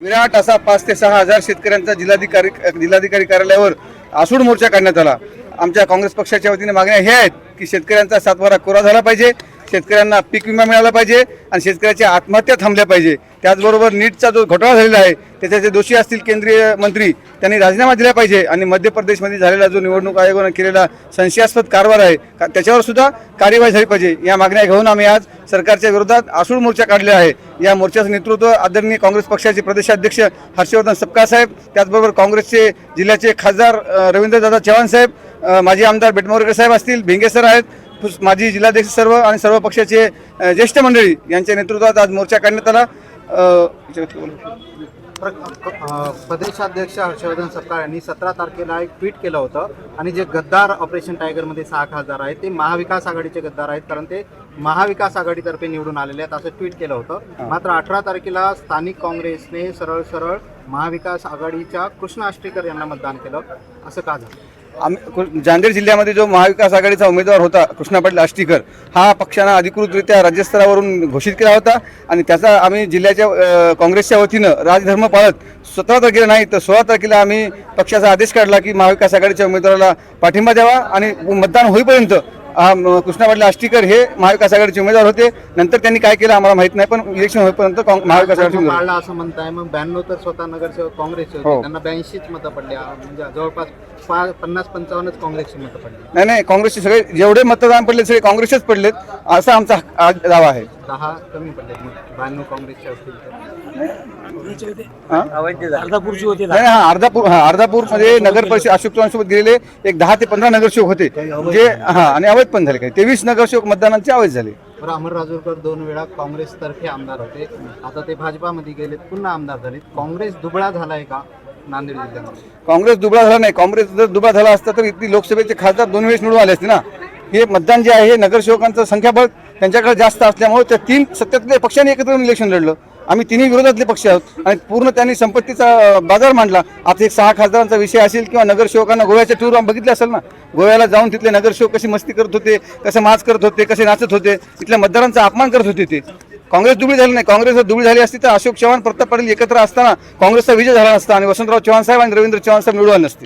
विराट असा 5 ते 6 हजार शेतकऱ्यांचा जिल्हाधिकारी कार्यालयावर आसूड मोर्चा काढण्यात आला। आमच्या काँग्रेस पक्षाच्या वतीने मागण्या हे आहेत की शेतकऱ्यांचा सातबारा कोरा झाला पाहिजे, शेतकऱ्यांना पीक विमा मिळाला पाहिजे आणि शेतकऱ्याच्या आत्महत्या थांबल्या पाहिजे। त्याचबरोबर नीटचा जो घोटाळा झालेला आहे त्याचे जे दोषी असतील केंद्रीय मंत्री त्यांनी राजीनामा दिला पाहिजे आणि मध्य प्रदेशमध्ये झालेला जो निवडणूक आयोगाने केलेला संशयास्पद कारभार आहे त्याच्यावर सुद्धा कार्यवाही झाली पाहिजे। या मागण्या घेऊन आम्ही आज सरकारच्या विरोधात आसूड मोर्चा काढला आहे। या मोर्चाचं नेतृत्व आदरणीय काँग्रेस पक्षाचे प्रदेशाध्यक्ष हर्षवर्धन सपकाळ साहेब, त्याचबरोबर काँग्रेसचे जिल्ह्याचे खासदार रवींद्रदादा चव्हाण साहेब, माजी आमदार बेटमोरकर साहेब असतील, भेंगे सर आहेत, माजी जिल्हाध्यक्ष सर्व आणि सर्व पक्षाचे ज्येष्ठ मंडळी यांच्या नेतृत्वात आज मोर्चा काढण्यात आला। प्रदेशाध्यक्ष हर्षवर्धन सपकाळ यांनी 17 तारखेला एक ट्विट केलं होतं आणि जे गद्दार ऑपरेशन टायगरमध्ये 6 खासदार आहेत ते महाविकास आघाडीचे गद्दार आहेत, कारण ते महाविकास आघाडीतर्फे निवडून आलेले आहेत असं ट्विट केलं होतं। मात्र 18 तारखेला स्थानिक काँग्रेसने सरळ महाविकास आघाडीच्या कृष्ण आष्टीकर यांना मतदान केलं, असं का झालं? नांदेड जिल्ह्यामध्ये जो महाविकास आघाडीचा उमेदवार होता कृष्णा पाटील आष्टीकर हा पक्षानं अधिकृतरित्या राज्यस्तरावरून घोषित केला होता आणि त्याचा आम्ही जिल्ह्याच्या काँग्रेसच्या वतीनं राजधर्म पाळत 17 तारखेला नाही तर 16 तारखेला आम्ही पक्षाचा आदेश काढला की महाविकास आघाडीच्या उमेदवाराला पाठिंबा द्यावा आणि मतदान होईपर्यंत कृष्णा पाटील आष्टीकर हे महाविकास आघाडीचे उमेदवार होते। नंतर त्यांनी काय केलं आम्हाला माहित नाही, पण इलेक्शन होईपर्यंत महाविकास आघाडीचे उमेदवार असं म्हणताय। मग 92 तर स्वतः नगरसेवक काँग्रेसचे होते, त्यांना 82च मतं पडली, म्हणजे जवळपास 50-55च काँग्रेसची मतं पडली। नाही, काँग्रेसचे सगळे जेवढे मतदान पडले सगळे काँग्रेसचेच पडलेत असा आमचा दावा आहे। 10 कमी पडले, 92 काँग्रेसचे असतील अर्धापूर मध्ये नगर परिषद अशोक चव्हाणसोबत गेलेले एक 10 ते 15 नगरसेवक होते जे आणि अवैध पण झाले, काही 23 नगरसेवक मतदानांचे अवैध झाले। अमर राजूरकर 2 वेळा काँग्रेसतर्फे आमदार होते, आता ते भाजपामध्ये गेलेत, पुन्हा आमदार झालेत। काँग्रेस दुबळा झालाय का नांदेड जिल्ह्यामध्ये? काँग्रेस दुबळा झाला नाही, काँग्रेस जर दुबळा झाला असता तर इथली लोकसभेचे खासदार 2 वेळेस निवडून आले असते ना। हे मतदान जे आहे हे नगरसेवकांचं संख्याबळ त्यांच्याकडे जास्त असल्यामुळे त्या 3 सत्तेतले पक्षांनी एकत्र इलेक्शन लढलं। आम्ही तिन्ही विरोधातले पक्ष आहोत आणि पूर्ण त्यांनी संपत्तीचा बाजार मांडला। आता एक 6 खासदारांचा विषय असेल किंवा नगरसेवकांना गोव्याच्या टूर बघितले असेल ना, गोव्याला जाऊन तिथले नगरसेवक कशी मस्ती करत होते, कसे माज करत होते, कसे नाचत होते, तिथल्या मतदारांचा अपमान करत होते। ते काँग्रेस दुबळी झाली नाही। काँग्रेस जर दुबळी झाली असती तर अशोक चव्हाण प्रताप पाटील एकत्र असताना काँग्रेसचा विजय झाला नसता आणि वसंतराव चव्हाण साहेब आणि रवींद्र चव्हाण साहेब निवडून नसते।